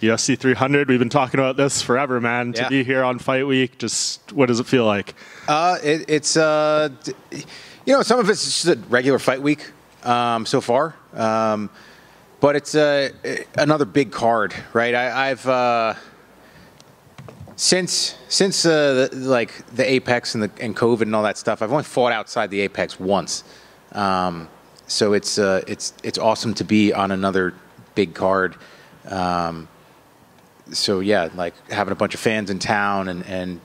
UFC 300. We've been talking about this forever, man. Yeah. To be here on Fight Week, just what does it feel like? It's some of it's just a regular fight week so far, but it's another big card, right? I've since the Apex and COVID and all that stuff, I've only fought outside the Apex once, so it's awesome to be on another big card. So yeah, like having a bunch of fans in town and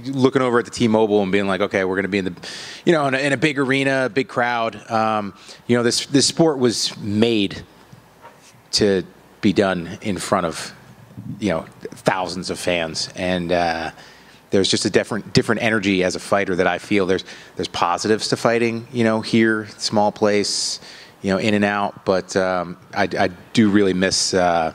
looking over at the T-Mobile and being like, okay, we're going to be in a big arena, big crowd. This sport was made to be done in front of, thousands of fans. And there's just a different energy as a fighter that I feel. There's positives to fighting, here, small place, in and out. But I do really miss the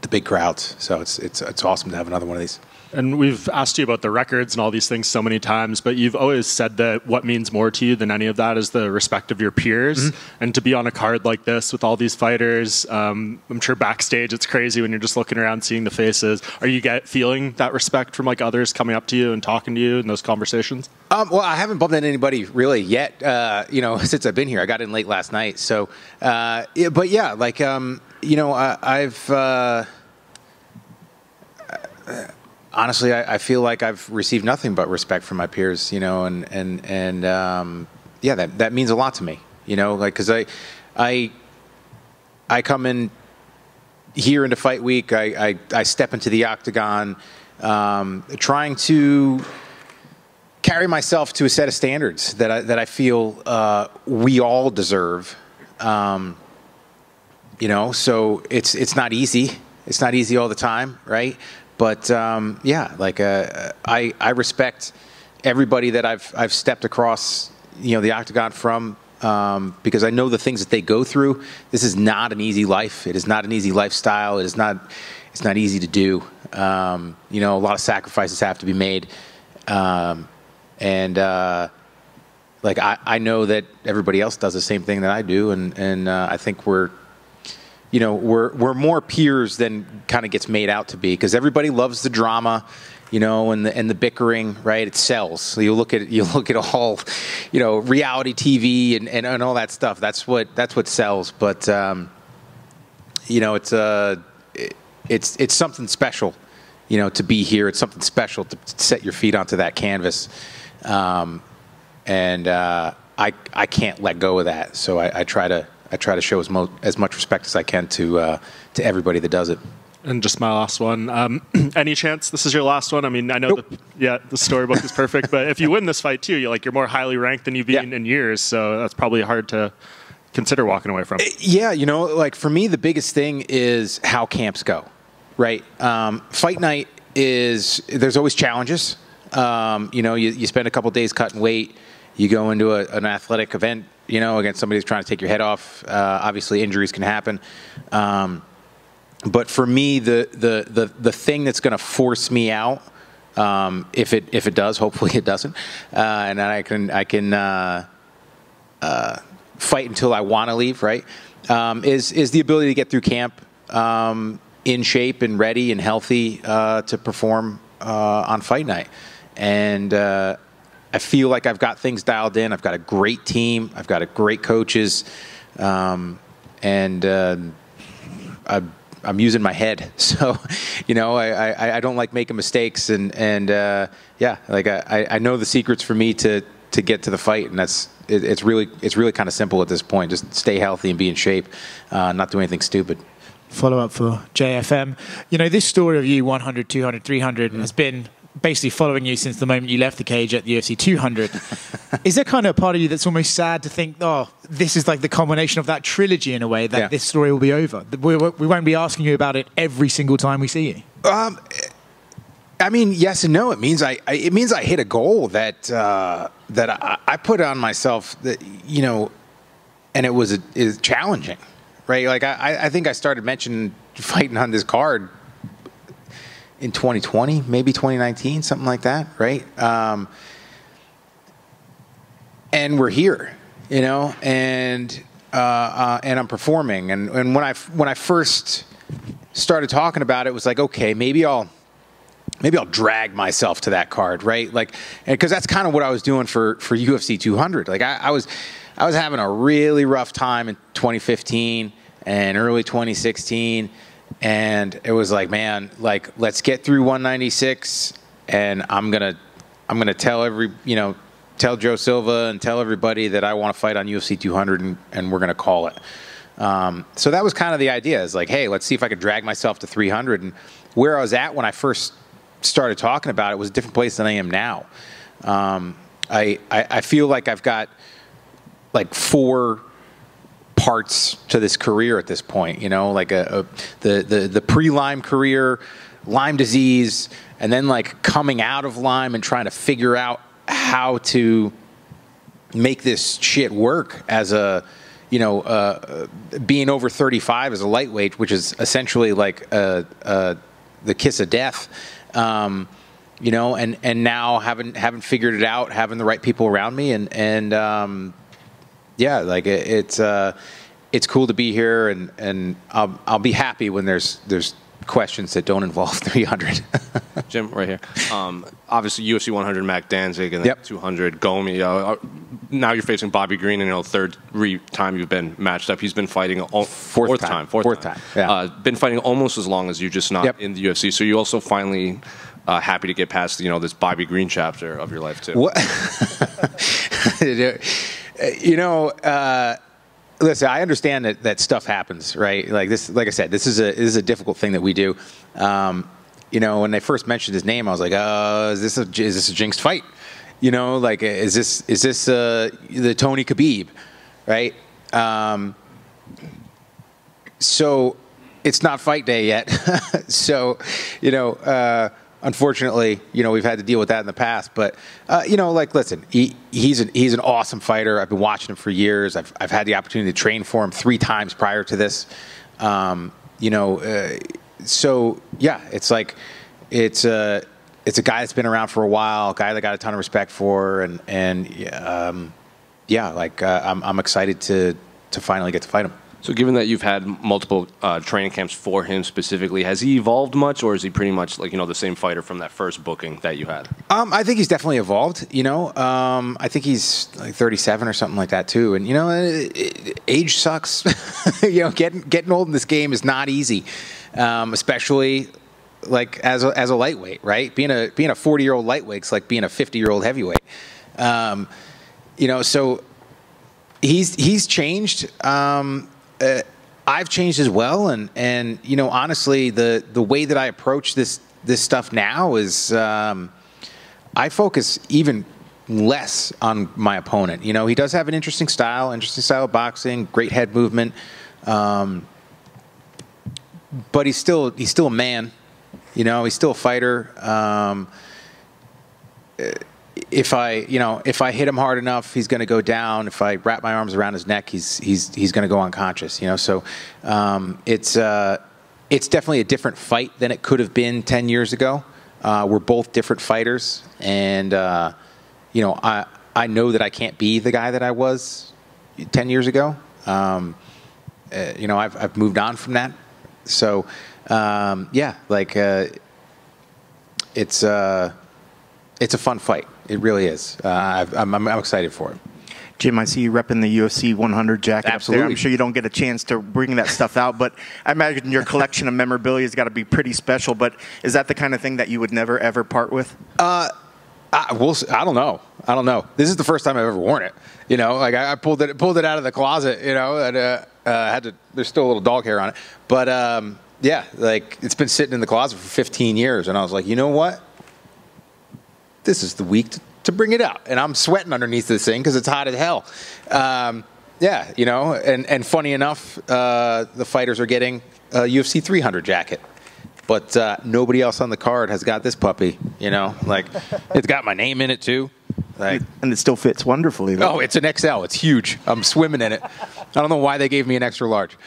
big crowds. So it's awesome to have another one of these. And we've asked you about the records and all these things so many times, but you've always said that what means more to you than any of that is the respect of your peers. Mm-hmm. And to be on a card like this with all these fighters, I'm sure backstage it's crazy when you're just looking around seeing the faces. Are you feeling that respect from others coming up to you and talking to you in those conversations? Well, I haven't bumped into anybody really yet, since I've been here. I got in late last night. So, but yeah, I've... honestly, I feel like I've received nothing but respect from my peers, that means a lot to me, because I come in here into Fight Week, I step into the octagon, trying to carry myself to a set of standards that I feel we all deserve, so it's not easy. It's not easy all the time, right? But I respect everybody that I've stepped across, the octagon from, because I know the things that they go through. This is not an easy life. It is not an easy lifestyle. It's not easy to do. A lot of sacrifices have to be made, I know that everybody else does the same thing that I do, and I think we're more peers than kind of gets made out to be, because everybody loves the drama, and the bickering, right? It sells. So you look at all, reality TV and all that stuff. That's what sells. But it's something special, to be here. It's something special to set your feet onto that canvas, I can't let go of that. So I try to show as much respect as I can to everybody that does it. And just my last one. Any chance this is your last one? I mean, I know the storybook is perfect, but if you win this fight too, you're more highly ranked than you've been in years, so that's probably hard to consider walking away from. Yeah, for me, the biggest thing is how camps go, right? Fight night there's always challenges. You spend a couple days cutting weight. You go into an athletic event, against somebody who's trying to take your head off. Obviously, injuries can happen. But for me, the thing that's going to force me out, if it does, hopefully it doesn't, and then I can fight until I want to leave, right? Is the ability to get through camp in shape and ready and healthy to perform on fight night, and I feel like I've got things dialed in. I've got a great team. I've got great coaches, and I'm using my head. So, I don't like making mistakes, and I know the secrets for me to get to the fight, and it's really kind of simple at this point. Just stay healthy and be in shape, not do anything stupid. Follow up for JFM. This story of you 100, 200, 300 has been basically following you since the moment you left the cage at the UFC 200. Is there kind of a part of you that's almost sad to think, this is like the culmination of that trilogy in a way, that this story will be over? We won't be asking you about it every single time we see you. I mean, yes and no. It means I hit a goal that I put on myself, that and it was challenging, right? Like I think I started mentioning fighting on this card in 2020, maybe 2019, something like that, right? And we're here, and I'm performing. And when I first started talking about it, it was like, okay, maybe I'll drag myself to that card, right? Like, because that's kind of what I was doing for UFC 200. Like, I was having a really rough time in 2015 and early 2016, and it was like, man, like, let's get through 196, and I'm gonna tell Joe Silva and tell everybody that I want to fight on UFC 200, and we're gonna call it. So that was kind of the idea. Is like, hey, let's see if I could drag myself to 300. And where I was at when I first started talking about it was a different place than I am now. I feel like I've got like 4 parts to this career at this point, like the pre-Lyme career, Lyme disease, and then like coming out of Lyme and trying to figure out how to make this shit work as a, being over 35 as a lightweight, which is essentially like the kiss of death. And now haven't figured it out, having the right people around me, and like it's cool to be here, and I'll be happy when there's questions that don't involve 300. Jim, right here. Obviously, UFC 100, Mac Danzig, and then 200, Gomi. Now you're facing Bobby Green, and third time you've been matched up. He's been fighting fourth time. Yeah. Been fighting almost as long as you, just not in the UFC. So you also finally happy to get past this Bobby Green chapter of your life too. What? Listen, I understand that stuff happens, right? Like this, like I said, this is a difficult thing that we do. When they first mentioned his name, I was like, is this a jinxed fight? Like, is this the Tony Khabib, right? So it's not fight day yet. So, unfortunately, we've had to deal with that in the past. But, listen, he's an awesome fighter. I've been watching him for years. I've had the opportunity to train for him 3 times prior to this. So yeah, it's like it's a guy that's been around for a while, a guy that I got a ton of respect for, and I'm excited to finally get to fight him. So given that you've had multiple training camps for him specifically, has he evolved much, or is he pretty much like, the same fighter from that first booking that you had? I think he's definitely evolved, I think he's like 37 or something like that too. And, age sucks. Getting old in this game is not easy, especially like as a lightweight, right? Being a 40-year-old lightweight is like being a 50-year-old heavyweight. So he's changed. I've changed as well, and honestly, the way that I approach this stuff now is I focus even less on my opponent. He does have an interesting style of boxing, great head movement, but he's still a man. He's still a fighter. If I hit him hard enough, he's going to go down. If I wrap my arms around his neck, he's going to go unconscious. So it's definitely a different fight than it could have been 10 years ago. We're both different fighters, and I know that I can't be the guy that I was 10 years ago. I've moved on from that. So it's a fun fight. It really is. I'm excited for it. Jim, I see you repping the UFC 100 jacket. Absolutely. Up there. I'm sure you don't get a chance to bring that stuff out, but I imagine your collection of memorabilia has got to be pretty special. But is that the kind of thing that you would never, ever part with? I don't know. This is the first time I've ever worn it. Like I pulled it out of the closet, and had to. There's still a little dog hair on it. But, like it's been sitting in the closet for 15 years. And I was like, you know what? This is the week to bring it out. And I'm sweating underneath this thing because it's hot as hell. And funny enough, the fighters are getting a UFC 300 jacket. But nobody else on the card has got this puppy, Like, it's got my name in it, too. Like, and it still fits wonderfully, though. Oh, it's an XL. It's huge. I'm swimming in it. I don't know why they gave me an extra large.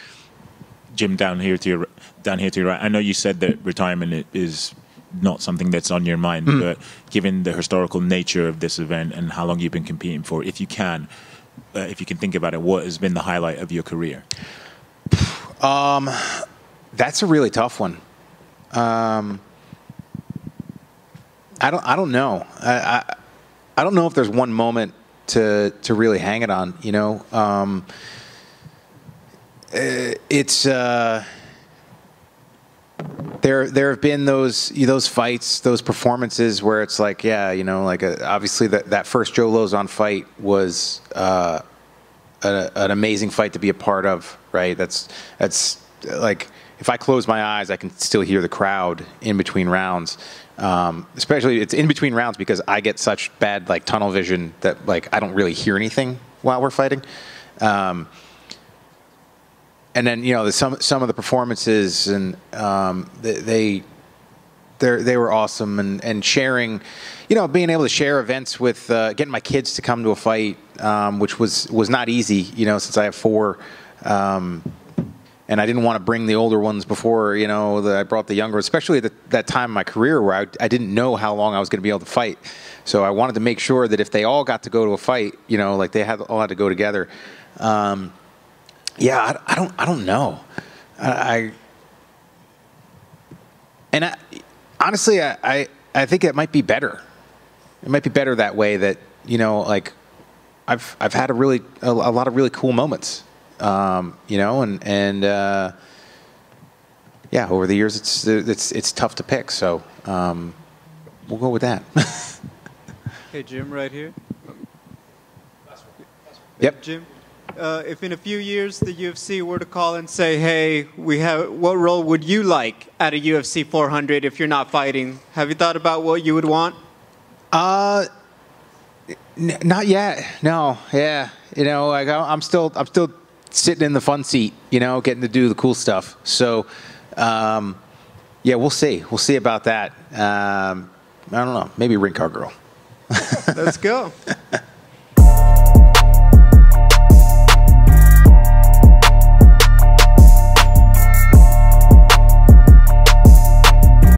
Jim, down here to your right. I know you said that retirement is not something that's on your mind, but given the historical nature of this event and how long you've been competing for, if you can think about it, what has been the highlight of your career? That's a really tough one. I don't know. I don't know if there's one moment to really hang it on. You know, it's there have been those fights, those performances where it's like, yeah, you know, like obviously that first Joe Lauzon fight was an amazing fight to be a part of, right? That's like, if I close my eyes, I can still hear the crowd in between rounds. Especially it's in between rounds because I get such bad like tunnel vision that like I don't really hear anything while we're fighting. And then, you know, some of the performances and they were awesome, and sharing, you know, being able to share events with getting my kids to come to a fight, which was not easy, you know, since I have 4. And I didn't want to bring the older ones before, you know, I brought the younger, especially at that time in my career where I didn't know how long I was going to be able to fight. So I wanted to make sure that if they all got to go to a fight, you know, like they all had to go together. Yeah, I don't know. Honestly, I think it might be better. It might be better that way, that, you know, like I've had a lot of really cool moments. You know, and yeah, over the years it's tough to pick. So we'll go with that. Hey, Jim, right here. Yep. Jim, if in a few years the UFC were to call and say, "Hey, what role would you like at a UFC 400 if you're not fighting?" Have you thought about what you would want? Not yet. No. Yeah. You know, like I'm still sitting in the fun seat, you know, getting to do the cool stuff. So, yeah, we'll see. We'll see about that. I don't know. Maybe Ring Car Girl. Let's go.